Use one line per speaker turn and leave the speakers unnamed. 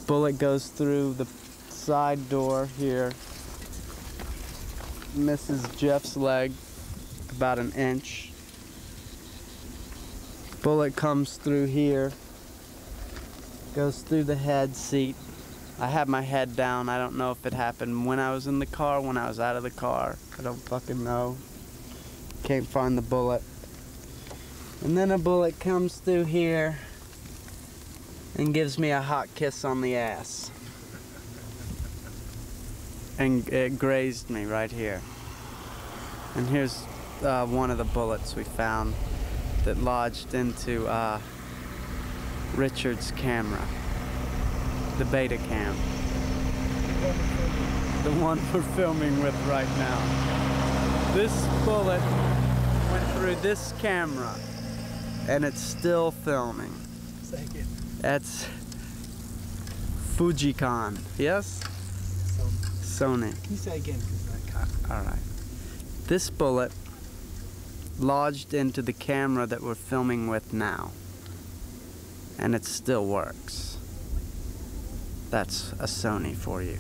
Bullet goes through the side door here, misses Jeff's leg about an inch. Bullet comes through here, goes through the head seat. I had my head down. I don't know if it happened when I was in the car, when I was out of the car. I don't fucking know. Can't find the bullet. And then a bullet comes through here and gives me a hot kiss on the ass. And it grazed me right here. And here's one of the bullets we found that lodged into Richard's camera. The beta cam. The one we're filming with right now. This bullet went through this camera and it's still filming. That's Fujicon. Yes? Sony.
Can you say again?
Alright. This bullet lodged into the camera that we're filming with now. And it still works. That's a Sony for you.